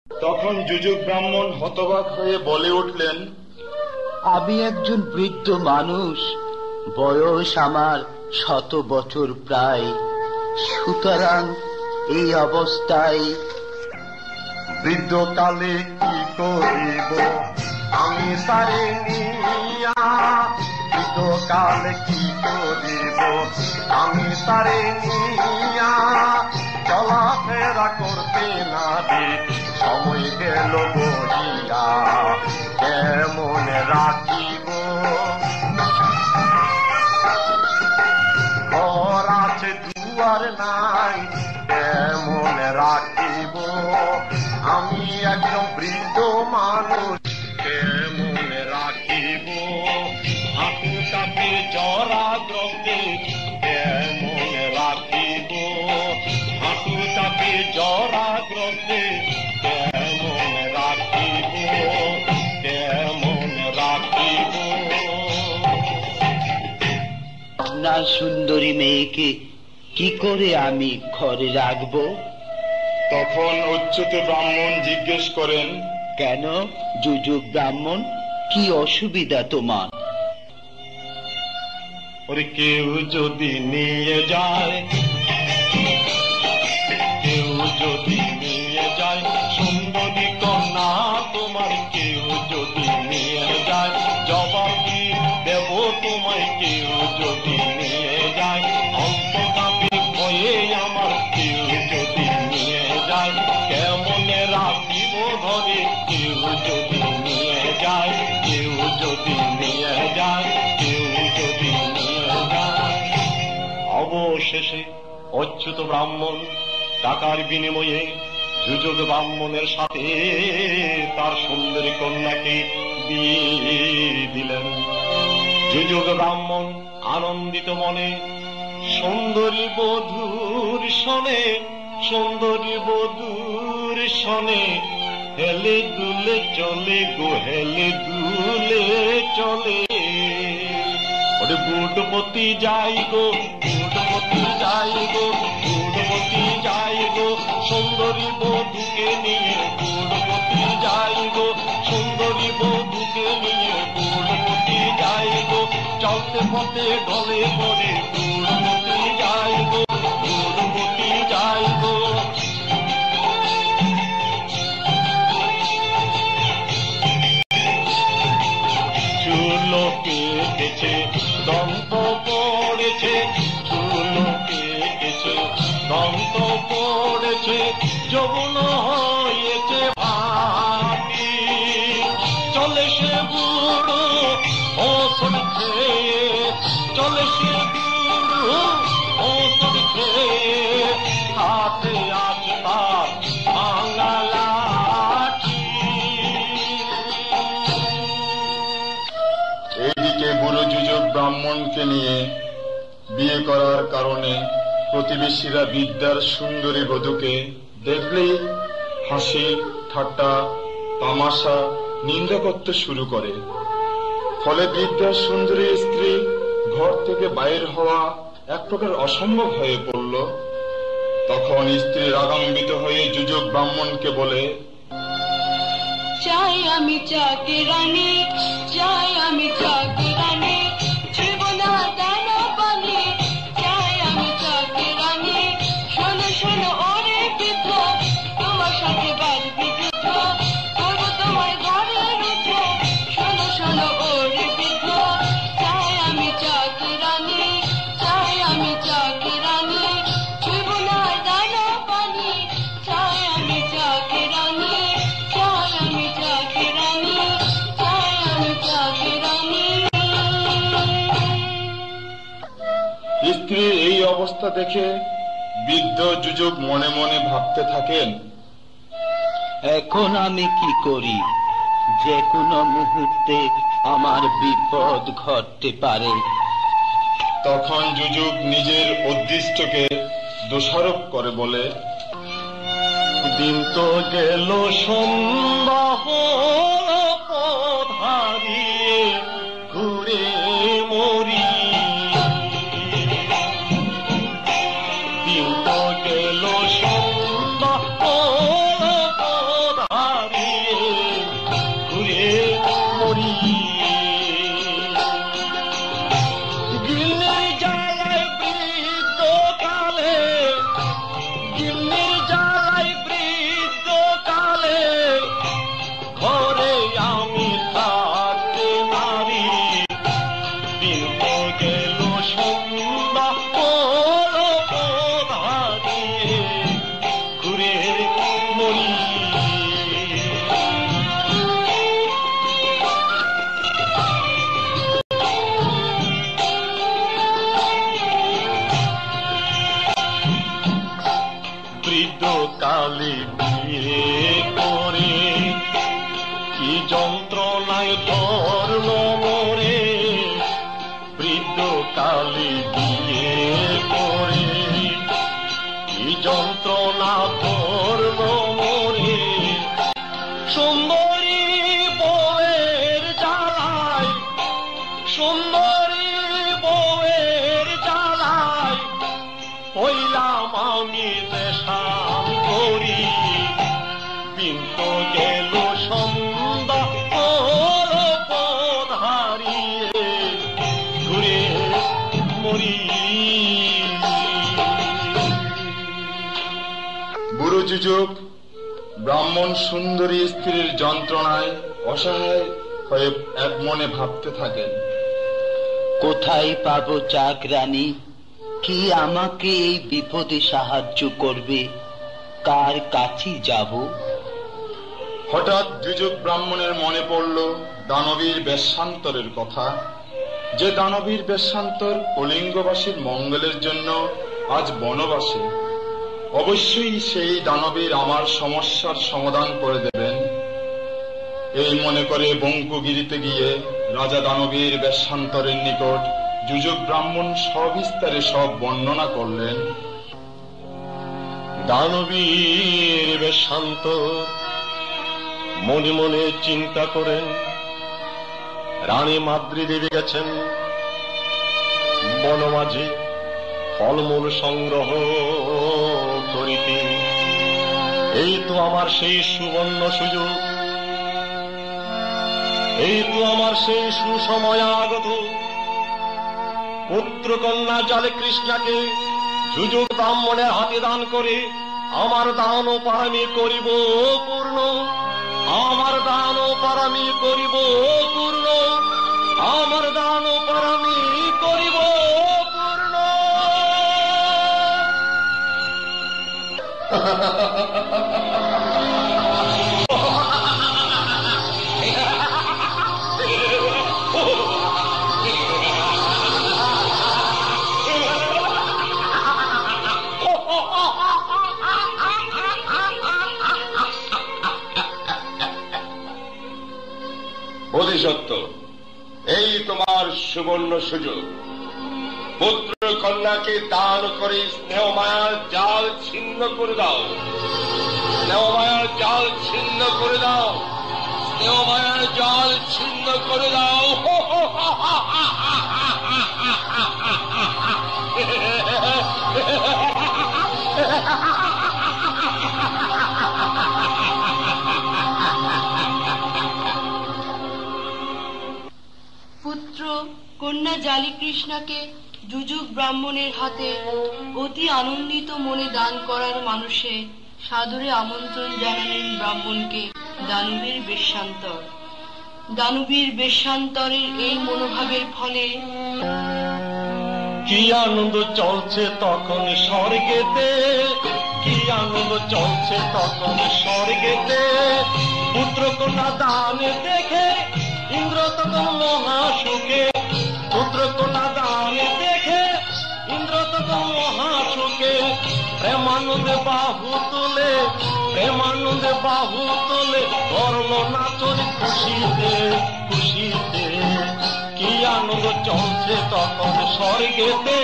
তখন যুযুক ব্রাহ্মণ হতবাক হয়ে বলে উঠলেন, আমি একজন বৃদ্ধ মানুষ, বয়স আমার 100 বছর প্রায়, সুতরাং এই অবস্থায় বৃদ্ধকালে কি করিব আমি তারে নিয়া, বৃদ্ধকালে কি করিব আমি তারে নিয়া, চলাফেরা করতে না দে সময় গেল বহিয়া, কেমন রাখিব ঘর আছে দুয়ার নাই, কেমন রাখিব আমি একজন বৃদ্ধ মানুষ, কেমন রাখিব হাঁটু কাপে জরাগ্রস্তে, কেমন রাখিব হাঁটু কাপে জরাগ্রস্তে, কেমন রাখিব কেমন রাখিব। আপনার সুন্দরী মেয়েকে কি করে আমি ঘরে রাখবো? তখন অচ্যুত ব্রাহ্মণ জিজ্ঞেস করেন, কেন যুযুক ব্রাহ্মণ, কি অসুবিধা তোমার? ওরে কেউ যদি নিয়ে যায়, কেউ যদি নিয়ে যায় সুন্দরী কন্যা তোমার, কেউ যদি নিয়ে যায় জবাব কি দেব তোমায়, কেউ যদি নিয়ে যায় অন্তকাপে ভয়ে আমার, কেউ যদি নিয়ে যায় কেমন রাখিব ঘরে, কেউ যদি নিয়ে যায়, কেউ যদি নিয়ে যায়, কেউ যদি নিয়ে যায়। অবশেষে অচ্যুত ব্রাহ্মণ টাকার বিনিময়ে যুযুক ব্রাহ্মণের সাথে তার সুন্দরী কন্যাকে বিয়ে দিলেন। যুযুক ব্রাহ্মণ আনন্দিত মনে সুন্দরী বধূর শোনে, সুন্দরী বধূর শোনে হেলে দুলে চলে গো, হেলে দুলে চলে। ওরে বুটপতি যাই গো, বুটপতি যাই গো, বুটপতি যাই গো সুন্দরী বধূকে নিয়ে, বুটপতি যাই গো সুন্দরী বধূকে নিয়ে, বুটপতি যাই গো চলতে পথে ঢলে পড়ে, বুটপতি যাই গো, বুটপতি যাই গো। চুলো কেটেছে দন্ত পড়েছে, চুলো কেটেছে দন্ত পড়েছে, যৌবন হয়েছে ভাটি, চলে সে বুড়ো ওষুধ খেয়ে, চলে সে বুড়ো ওষুধ খেয়ে, হাতে আজ তার ভাঙা লাঠি। এইদিকে বুড়ো যুযুক ব্রাহ্মণকে নিয়ে বিয়ে করার কারণে প্রতিবেশীরা বিদ্যার সুন্দরী বধূকে দেখলেই হাসি ঠাট্টা তামাশা নিন্দা করতে শুরু করে। ফলে বিদ্যার সুন্দরী স্ত্রী ঘর থেকে বাইর হওয়া এক প্রকার অসম্ভব হয়ে পড়ল। তখন স্ত্রী রাগান্বিত হয়ে যুযুক ব্রাহ্মণকে বলে, চাই আমি চাকে রানী, চাই আমি চাকে রানী, জীবনা দানা পানি, চাই আমি চাকে রানী। শোনো শোনো ওরে বৃদ্ধ, তোমার সাথে বাজবি যুদ্ধ, করবো তোমায় ঘরে রুদ্ধ। শোনো শোনো ওরে বৃদ্ধ, চাই আমি চাকে রানী, চাই আমি চাকে রানী, জীবনা দানা পানি, চাই আমি চাকে রানী, চাই আমি চাকে রানী, চাই আমি চাকে রানী। স্ত্রীর এই অবস্থা দেখে বৃদ্ধ যুযুক মনে মনে ভাবতে থাকেন, এখন আমি কি করি? যে কোনো মুহূর্তে আমার বিপদ ঘটতে পারে। তখন যুযুক নিজের অদৃষ্টকে দোষারোপ করে বলে, দিন তো গেল সন্ধ্যা হল পথ হারিয়ে ঘুরে মরি, দিন তো গেল সন্ধ্যা হল পথ কালে বিয়ে করে কি যন্ত্রণায় ধরল মোরে, বৃদ্ধ কালে বিয়ে করে কি যন্ত্রণা ধরল মোরে। সুন্দরী বউয়ের জ্বালায়, সুন্দরী বউয়ের জ্বালায় হইলাম আমি দেশাম করি। বিন্ত গেল সন্ধ্যা ওর পথ হারিয়ে ঘুরে মরি। বুড়ো যুজক ব্রাহ্মণ সুন্দরী স্ত্রীর যন্ত্রণায় অসহায় হয়ে এক মনে ভাবতে থাকেন, কোথায় পাবো চাকরানী? কি আমাকে এই বিপদে সাহায্য করবে? কার কাছে যাব? হঠাৎ যুজক ব্রাহ্মণের মনে পড়ল দানবীর বেশ্যান্তরের কথা, যে দানবীর বেশ্যান্তর কলিঙ্গবাসীর মঙ্গলের জন্য আজ বনবাসে। অবশ্যই সেই দানবীর আমার সমস্যার সমাধান করে দেবেন। এই মনে করে বঙ্কুগিরিতে গিয়ে রাজা দানবীর বেশ্যান্তরের নিকট যুজক ব্রাহ্মণ সবিস্তারে সব বর্ণনা করলেন। দানবীর বেশ্যান্ত মনে মনে চিন্তা করেন, রানী মাদ্রীদেবী গেছেন বনমাঝে ফলমূল সংগ্রহ করিতে। এই তো আমার সেই সুবর্ণ সুযোগ, এই তো আমার সেই সুসময় আগত। পুত্র কন্যা জলে কৃষ্ণাকে যুজক ব্রাহ্মণের হাতে দান করে আমার দান ও পারামি করিব পূর্ণ, আমার দান ও পারামি করিব পূর্ণ, আমার দান ও পারামি করিব পূর্ণ। বোধিসত্ত্ব, এই তোমার সুবর্ণ সুযোগ। পুত্র কন্যাকে দান করে স্নেহ মায়ার জাল ছিন্ন করে দাও, স্নেহ মায়ার জাল ছিন্ন করে দাও, স্নেহ মায়ার জাল ছিন্ন করে দাও। পুত্র কন্যা জালি কৃষ্ণাকে যুজুক ব্রাহ্মণের হাতে অতি আনন্দিত মনে দান করার মানুষে সাদরে আমন্ত্রণ জানালেন ব্রাহ্মণকে দানবীর বেশ্যান্তর। দানবীর বেশ্যান্তরের এই মনোভাবের ফলে কি আনন্দ চলছে তখন স্বর্গেতে, কি আনন্দ চলছে তখন স্বর্গেতে। পুত্র কন্যা দান দেখে ইন্দ্র তখন মহাসুখে, পুত্র কন্যা দান দেখে ইন্দ্র তখন মহাসুখে। প্রেমানন্দে বাহু তোলে, প্রেমানন্দে বাহু তোলে, করল নাচন খুশিতে খুশিতে। কি আনন্দ চলছে তখন স্বর্গেতে,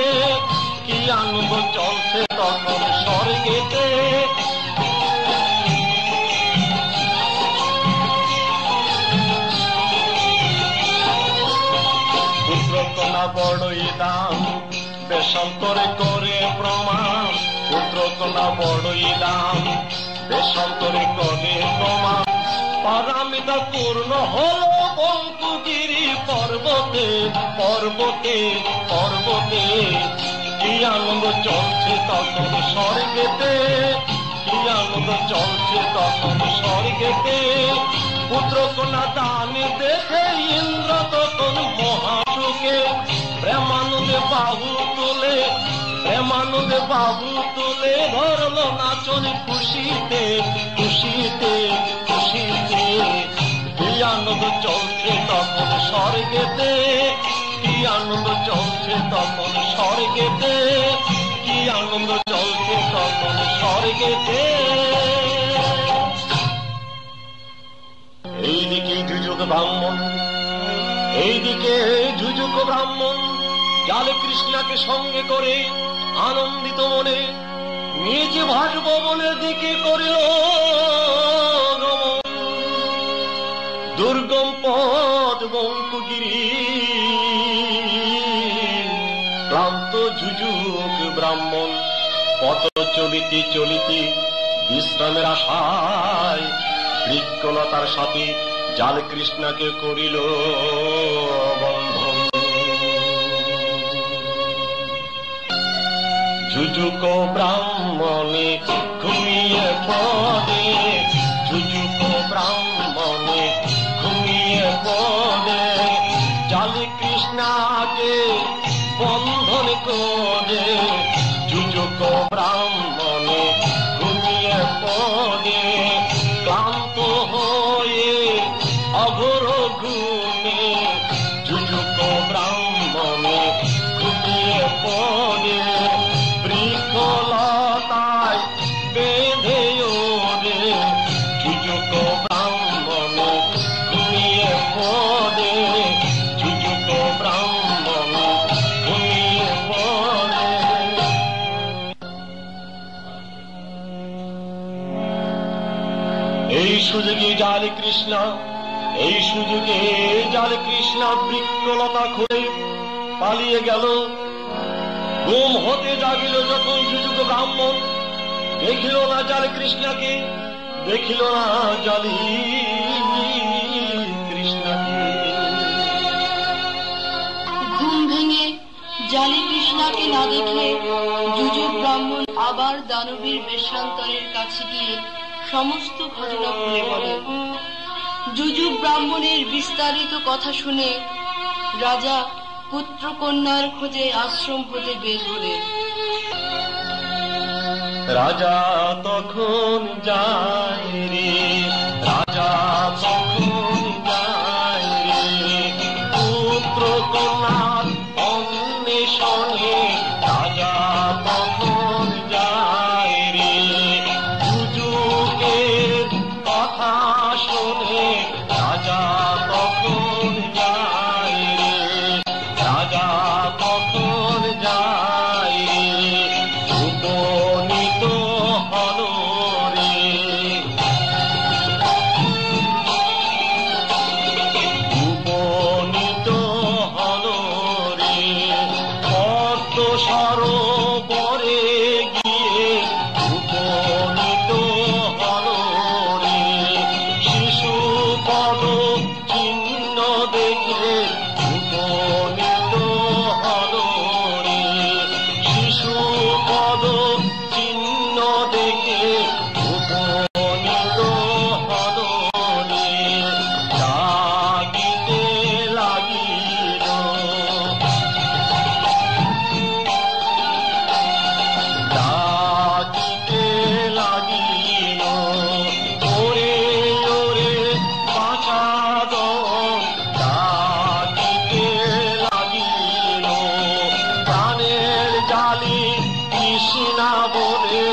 কি আনন্দ চলছে তখন স্বর্গেতে। পুত্র কন্যা বড়ই দাম বেশান্তরে করে প্রমাণ, পুত্র কন্যা বড়ই দাম বেশান্তরে করে প্রমাণ। পারামিতা পূর্ণ হল বঙ্কুগিরি পর্বতে পর্বতে পর্বতে। কি আনন্দ চলছে তখন স্বর্গেতে, কি আনন্দ চলছে তখন স্বর্গেতে। পুত্র কন্যা দান দেখে ইন্দ্র তখন মহাসুখে। প্রেমানন্দে বাহু তোলে, প্রেমানন্দে বাহু তোলে, ধরল নাচন খুশিতে খুশিতে খুশিতে। কি আনন্দ চলছে তখন স্বর্গেতে, কি আনন্দ চলছে তখন স্বর্গেতে, কি আনন্দ চলছে তখন স্বর্গেতে। ব্রাহ্মণ। এইদিকে যুযুক ব্রাহ্মণ জালে কৃষ্ণাকে সঙ্গে করে আনন্দিত মনে নিজ বাসভবনের দিকে করিল গমন। দুর্গম পথ বঙ্কুগিরি ক্লান্ত যুযুক ব্রাহ্মণ পথ চলিতে চলিতে বিশ্রামের আশায় বৃক্ষলতার সাথে জাল কৃষ্ণাকে করিল বন্ধন। যুযুক ব্রাহ্মণে ঘুমিয়ে পড়ে, যুযুক ব্রাহ্মণে ঘুমিয়ে পড়ে, জাল কৃষ্ণাকে বন্ধন করে। যুযুক ব্রাহ্মণে ঘুমিয়ে পড়ে, ক্লান্ত হয়ে অঘোর ঘুমে। যুযুক ব্রাহ্মণে ঘুমিয়ে পড়ে, বৃক্ষলতায় বেঁধে ওরে। যুযুক ব্রাহ্মণে ঘুমিয়ে পড়ে, যুযুক ব্রাহ্মণে ঘুমিয়ে পড়ে। এই সুযোগে জাল কৃষ্ণা, এই সুযোগে জাল কৃষ্ণা বৃক্ষলতা খুঁড়ে পালিয়ে গেল। ঘুম হতে জাগিল যখন যুযুক ব্রাহ্মণ, দেখিল না জাল কৃষ্ণাকে, দেখিল না জালি কৃষ্ণাকে। ঘুম ভেঙে জালি কৃষ্ণাকে না দেখে যুযুক ব্রাহ্মণ আবার দানবীর বেশান্তরের কাছে গিয়ে সমস্ত ঘটনা খুলে বলে। যুযুক ব্রাহ্মণের বিস্তারিত কথা শুনে রাজা পুত্র কন্যার খোঁজে আশ্রম হতে বের হলে। রাজা তখন যায় রে, রাজা তখন যায় রে, পুত্র কন্যার অন্বেষণে। রাজা তখন যায় রে, যুযুকের কথা শোনে। রাজা তখন যায় রে, রাজা তখন যায় রে, উপনীত হল রে। উপনীত হল রে, পদ্ম সরোবরে গিয়ে উপনীত হল রে। শিশু পদ চিহ্ন দেখে উপনীত হল রে। শিশু পদ চিহ্ন দেখে উপনীত হল রে। জাগিতে লাগিল, জাগিতে লাগিল, ওরে ওরে বাঁচাদন। জাগিতে লাগিল, প্রাণের জালি কৃষ্ণা বলে।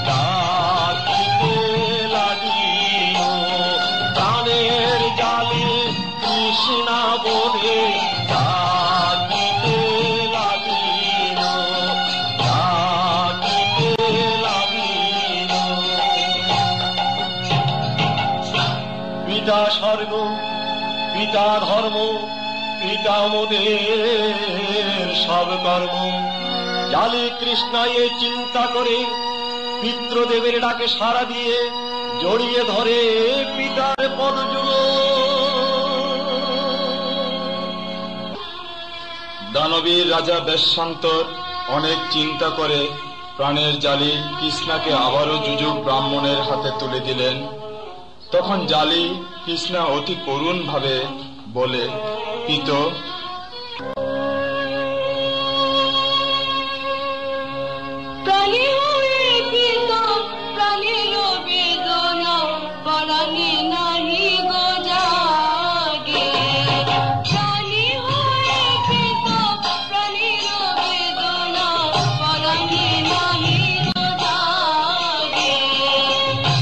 জাগিতে লাগিল, প্রাণের জালি কৃষ্ণা বলে। জাগিতে লাগিল, জাগিতে লাগিল। পিতা স্বর্গ, পিতা ধর্ম, পিতা মোদের সব কর্ম। জালি কৃষ্ণা এ চিন্তা করে পিতৃদেবের ডাকে সাড়া দিয়ে জড়িয়ে ধরে পিতার পদযুগ। দানবীর রাজা বেশান্তর অনেক চিন্তা করে প্রাণের জালি কৃষ্ণাকে আবারও যুযুক ব্রাহ্মণের হাতে তুলে দিলেন। তখন জালি কৃষ্ণা অতি করুণ ভাবে বলে, পিত, প্রাণী হয়ে পিত প্রাণীর বেদনা পরাণে নাহি গো জাগে। প্রাণী হয়ে পিত প্রাণীর বেদনা পরাণে নাহি গো জাগে।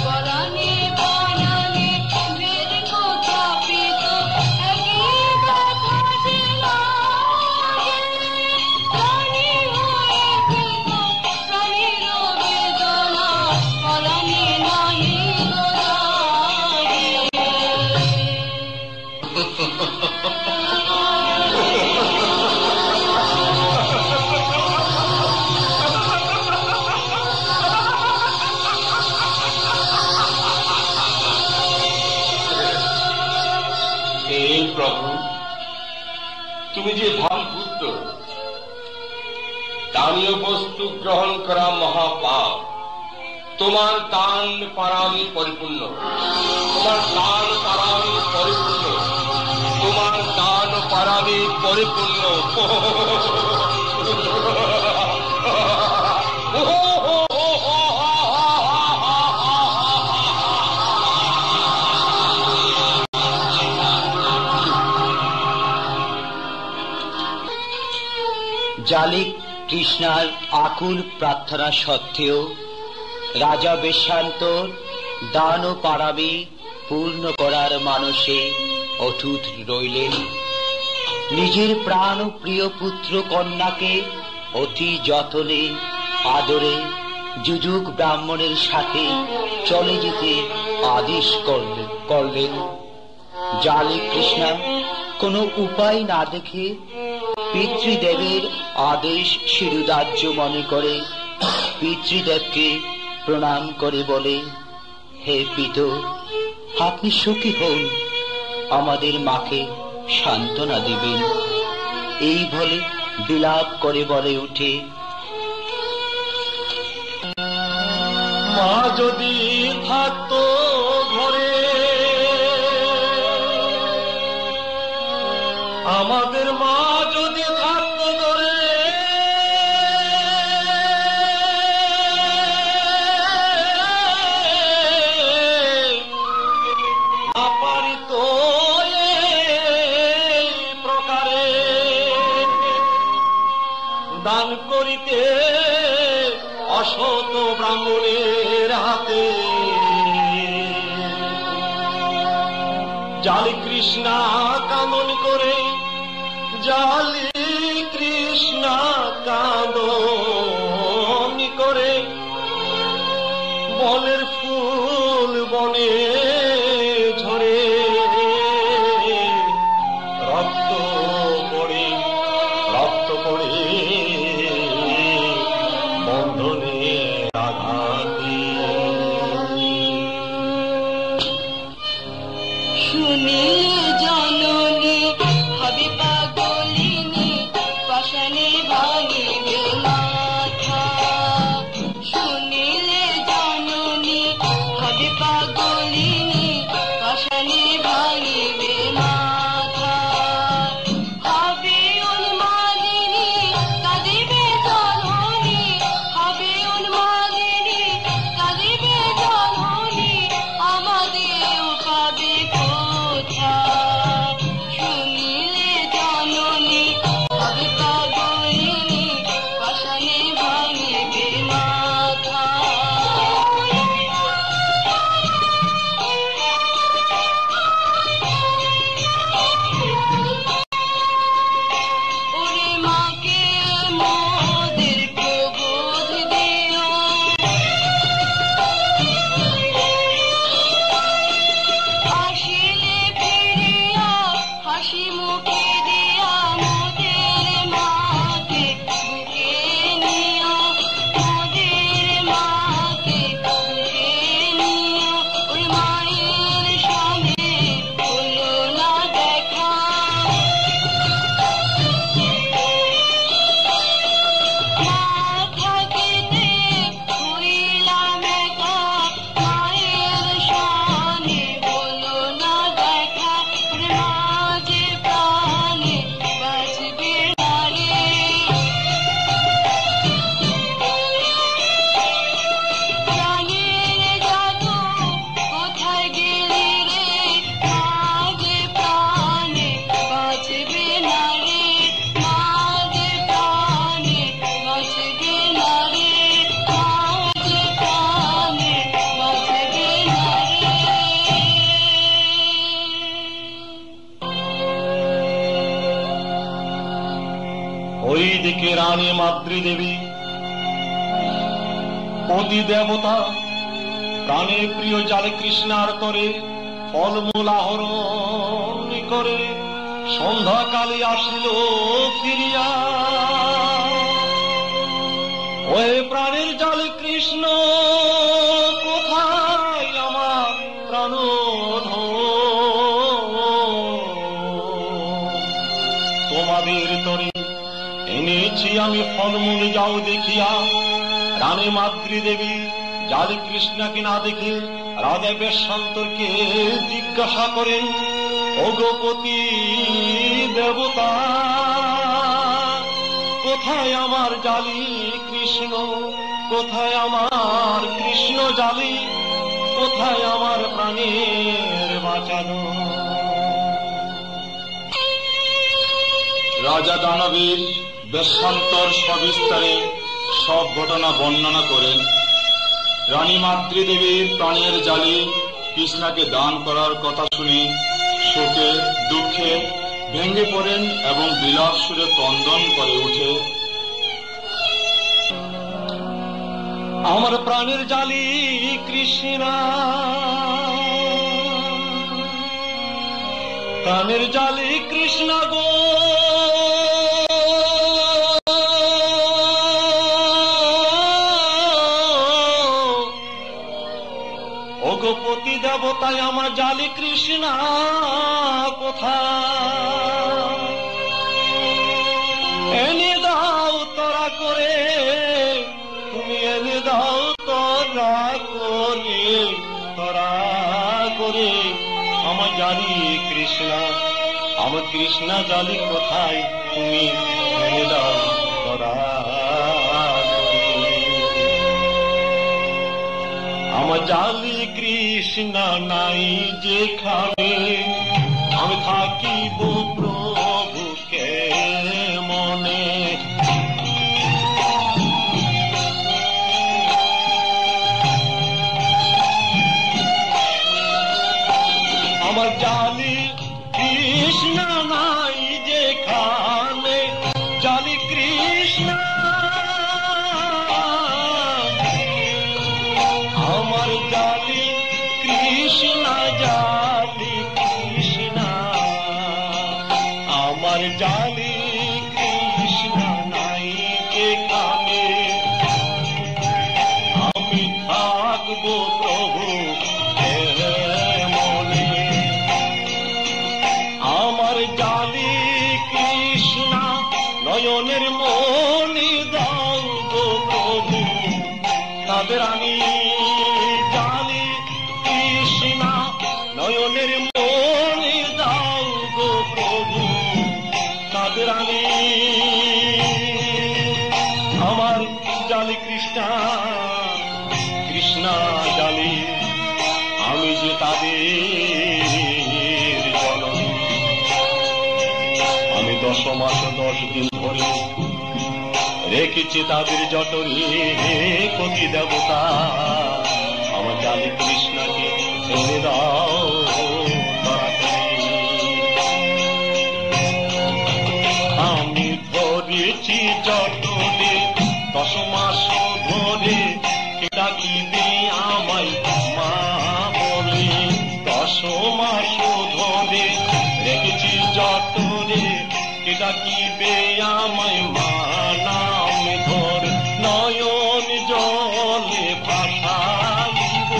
পরাণে পরাণে বের কথা পিত প্রভু, তুমি যে ভাব বুদ্ধ, দানীয় বস্তু গ্রহণ করা মহাপাপ। তোমার দান পারামি পরিপূর্ণ, তোমার দান পারামি পরিপূর্ণ, তোমার দান পারামি পরিপূর্ণ। জালি কৃষ্ণার আকুল প্রার্থনা সত্ত্বেও রাজা বেশান্তর দান ও পারাবি পূর্ণ করার মানসে অটুট রইলেন। নিজের প্রাণ ও প্রিয় পুত্র কন্যাকে অতি যতনে আদরে যুযুক ব্রাহ্মণের সাথে চলে যেতে আদেশ করলেন। জালি কৃষ্ণা কোনো উপায় না দেখে পিতৃদেবের আদেশ শিরোধার্য মনে করে পিতৃদেবকে প্রণাম করে বলে, হে পিত, আপনি সুখী হন, আমাদের মাকে সান্ত্বনা দিবেন। এই বলে বিলাপ করে বলে উঠে, মা যদি থাকতো ঘরে, আমাদের মা যদি থাকতো ঘরে, না পারিত এই প্রকারে দান করিতে অসত ব্রাহ্মণের হাতে। জালি কৃষ্ণা কান্দন করে, জালি কৃষ্ণা কান্দন করে, বনের ফুল বনে ঝরে, রক্ত পড়ে বন্ধনে আঘাতে। শুনিলে জননী হবে পাগলিনী, পাষাণে ভাঙিবে মাথা। শুনিলে জননী হবে পাগলিনী, পাষাণে ভাঙিবে মাথা। হবে উন্মাদিনী কাঁদিবে জননী, হবে উন্মাদিনী কাঁদিবে জননী, আমাদের পাবে কোথায়। শুনিলে জননী হবে পাগলিনী, পাষাণে ভাঙিবে মাথা। ওরে মাকে মোদের প্রবোধ দিও, আসিলে ফিরিয়া হাসি মুখে দিয়া মোদের মাকে বুকে নিও, মোদের মাকে বুকে নিও। ওরে মায়ের সঙ্গে হলো না দেখা, মা থাকিতে হইলাম একা, মায়ের সনে হলো না দেখা। ওরে মা যে প্রাণে বাঁচবে না রে, প্রাণের জাদু কোথায় গেলি রে, মা যে প্রাণে বাঁচবে না রে, মা যে প্রাণে বাঁচবে না রে, মা যে প্রাণে বাঁচবে না রে। ওইদিকে রানী মাতৃদেবী পতি দেবতা প্রাণের প্রিয় জালি কৃষ্ণার করে ফলমূল আহরণ করে সন্ধ্যাকালে আসিল ফিরিয়া। ওই প্রাণের জালি কৃষ্ণ কোথায় আমার প্রাণধন, এনেছি আমি ফলমূল যাও দেখিয়া। রানী মাতৃদেবী জালি কৃষ্ণাকে না দেখে রাজা বেশান্তরকে জিজ্ঞাসা করেন, অগপতি দেবতা, কোথায় আমার জালি কৃষ্ণ? কোথায় আমার কৃষ্ণ জালি? কোথায় আমার প্রাণের বাঁচানো? রাজা দানবীর বেশান্তর সবিস্তারে সব ঘটনা বর্ণনা করেন। রানী মাতৃদেবীর প্রাণের জালি কৃষ্ণাকে দান করার কথা শুনে শোকে দুঃখে ভেঙে পড়েন এবং বিলাপ সুরে ক্রন্দন করে উঠে, আমার প্রাণের জালি কৃষ্ণা, প্রাণের জালি কৃষ্ণ গো, অগপতি দেবতায় আমার জালি কৃষ্ণা কোথায়? এনে দাও তোরা করে, তুমি এনে দাও তোরা করে, তোরা করে আমার জালি কৃষ্ণা, আমার কৃষ্ণা জালি কোথায়? তুমি এনে দাও তোরা করে। আমার জালি কৃষ্ণা নাই যেখানে, আমি থাকিব প্রভুকে মনে। আমার জালি কৃষ্ণ নাই যেখানে, জালি কৃষ্ণ, আমার জালি কৃষ্ণ, জালি কৃষ্ণ, আমার জালি কৃষ্ণ নাই যেখানে, আমি থাকবো প্রভু মনে। আমার জালি কৃষ্ণ নয়নের মনি দাও গো প্রভু, তাদের আমি জালি কৃষ্ণ নয়নের মনি দাও গো প্রভু, তাদের আমি আমার জালি কৃষ্ণ, কৃষ্ণ জালি, আমি যে তাদের জননী। আমি 10 মাস 10 দিন ধরে রেখেছি তাদের জটরে কতি দেবতা, আমার জালি কৃষ্ণকে এনে দাও তাড়াতাড়ি। আমি ধরেছি জটরে 10 মাস ধরে, ডাকিবে আমায় মা বলে। 10 মাস ধরে রেখেছি জটরে, ডাকিবে আমায় মা নাম ধর, নয়ন জলে ভাসাইব।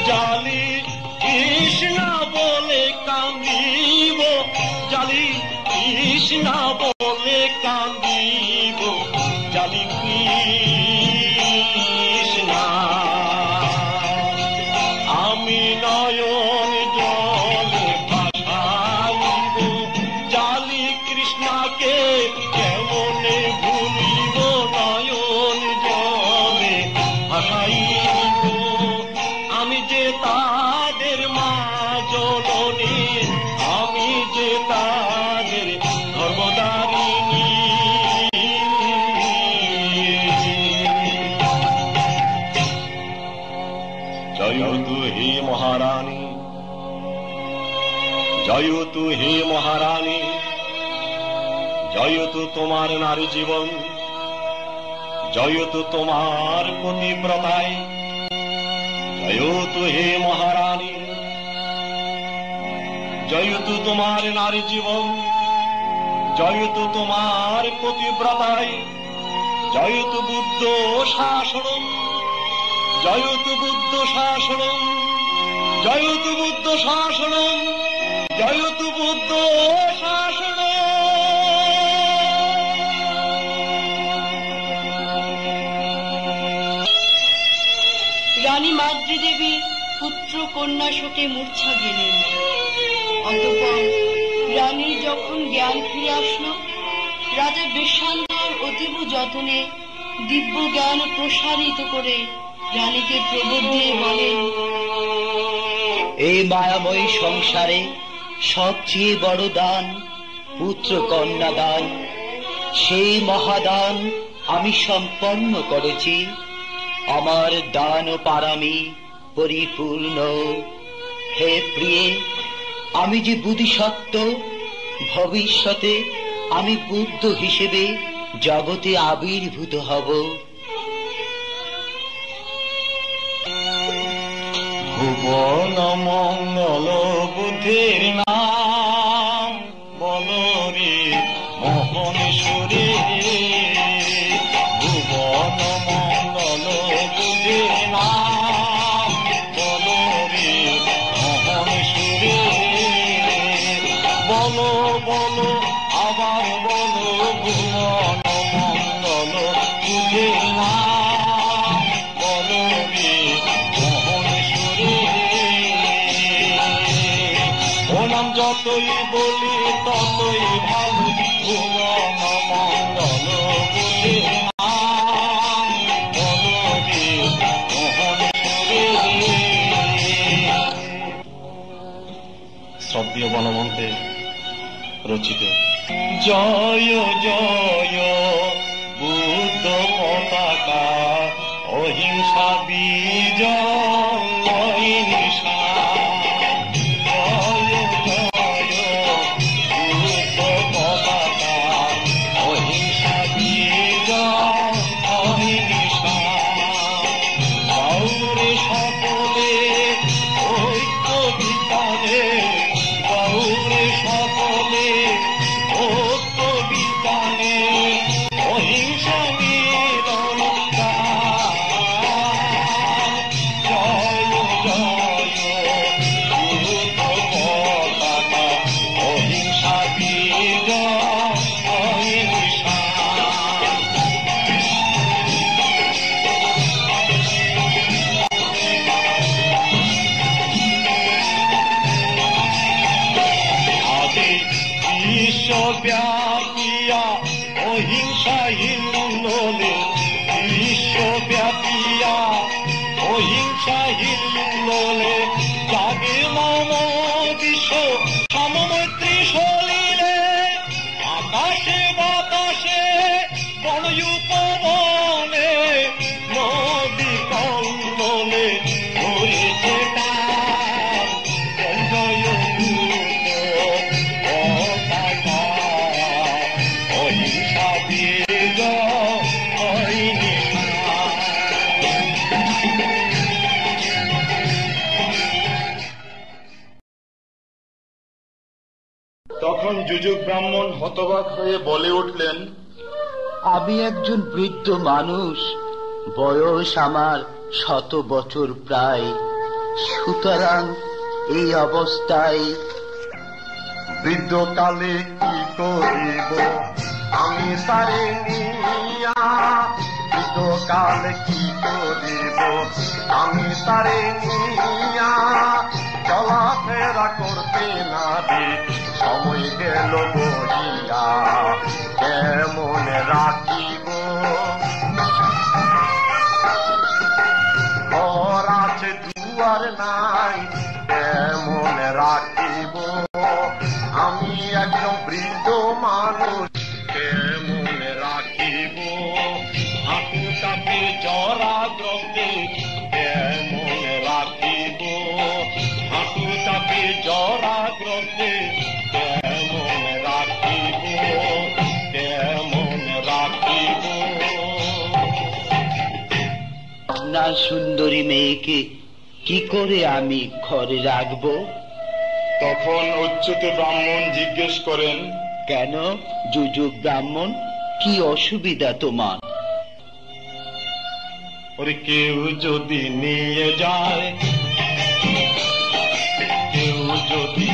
জালি কৃষ্ণ বলে কান্দিব, জালি কৃষ্ণ বলে কান্দিব, জালি কৃষ্ণ, আমি নয়ন জলে ভাসাইব। জালি কৃষ্ণকে কেমনে ভুলিব, নয়ন জলে ভাসাইব। আমি যে তাদের মা জননী, আমি যে তাদের ধর্মদারিণী। জয়তু হে মহারানী, জয়তু হে মহারানী, জয়তু তোমার নারী জীবন, জয়তু তোমার পতিব্রতায়। জয়তু হে মহারানী, জয়তু তোমার নারী জীবন, জয়তু তোমার পতিব্রতায়। জয়তু বুদ্ধ শাসনম, জয়তু বুদ্ধ শাসনম, জয়তু বুদ্ধ শাসনম, জয়তু বুদ্ধ শাসন। রানী মাদ্রী দেবী পুত্র কন্যা শোকে মূর্ছা গেলেন। অতঃপর রানীর যখন জ্ঞান ফিরে আসলো, রাজা বেশান্তর অতীব যত্নে দিব্য জ্ঞান প্রসারিত করে রানীকে প্রবোধ দিয়ে বলেন, এই মায়াময়ী সংসারে সবচেয়ে বড় দান পুত্র কন্যা দান। সেই মহাদান আমি সম্পন্ন করেছি। আমার দান ও পারামি পরিপূর্ণ। হে প্রিয়ে, আমি যে বুদ্ধিসত্ত্ব, ভবিষ্যতে আমি বুদ্ধ হিসেবে জগতে আবির্ভূত হব। ভুবন মঙ্গল বুদ্ধির নাম বলরে মোহনেশ্বরে। ভুবন মঙ্গল বুদ্ধির নাম বলরে মোহনেশ্বরে। বলো বলো আবার বলো, ভুবন মঙ্গল বুদ্ধির নাম বলরে মোহনেশ্বরে। ও নাম যতই বলি ততই ভালো, ভুবন মঙ্গল বুদ্ধির নাম বলরে মোহনেশ্বরে। শ্রদ্ধেয় বনমন্ত্রে রচিত। জয় জয় বুদ্ধ পতাকা, অহিংসা বিজয় নিশা। জয় জয় বুদ্ধ পতাকা, অহিংসা বিজয় নিশা। গৌরে সকলে ঐক্য বিজ্ঞানে, গৌরে সকলে ঐক্য বিজ্ঞানে, অহিংসা মিলন। জয় জয় বুদ্ধ পতাকা, অহিংসা বিজয় নিশা। আদি বিশ্বব্যাপিয়া অহিংসা হিন্দোলে, বিশ্বব্যাপিয়া অহিংসা হিন্দোলে। জাগে মম বিশ্ব সমমৈত্রী সলিলে, আকাশে বাতাসে বনয়ুপবনে, নদী কন্দলে ঘুরেছে তার। জয় বুদ্ধ পতাকা, অহিংসা বিজয় নিশা। তখন যুযুক ব্রাহ্মণ হতবাক হয়ে বলে উঠলেন, আমি একজন বৃদ্ধ মানুষ, বয়স আমার 100 বছর প্রায়। সুতরাং এই অবস্থায় বৃদ্ধকালে কি করিব আমি তারে নিয়া, বৃদ্ধকালে কি করিব আমি তারে নিয়া। চলাফেরা করতে না দে সময় গেল বহিয়া, কেমন রাখিব ঘর আছে দুয়ার নাই, কেমন রাখিব। আমি একজন বৃদ্ধ মানুষ, কেমন রাখিব। হাঁটু কাপে জরাগ্রস্তে কেমন রাখিব। হাঁটু কাপে জরাগ্রস্তে কেমন রাখিব, কেমন রাখিব। আপনার সুন্দরী মেয়েকে কি করে আমি ঘরে রাখবো? তখন অচ্যুত ব্রাহ্মণ জিজ্ঞেস করেন, কেন যুযুক ব্রাহ্মণ, কি অসুবিধা তোমার? ওরে কেউ যদি নিয়ে যায়, কেউ যদি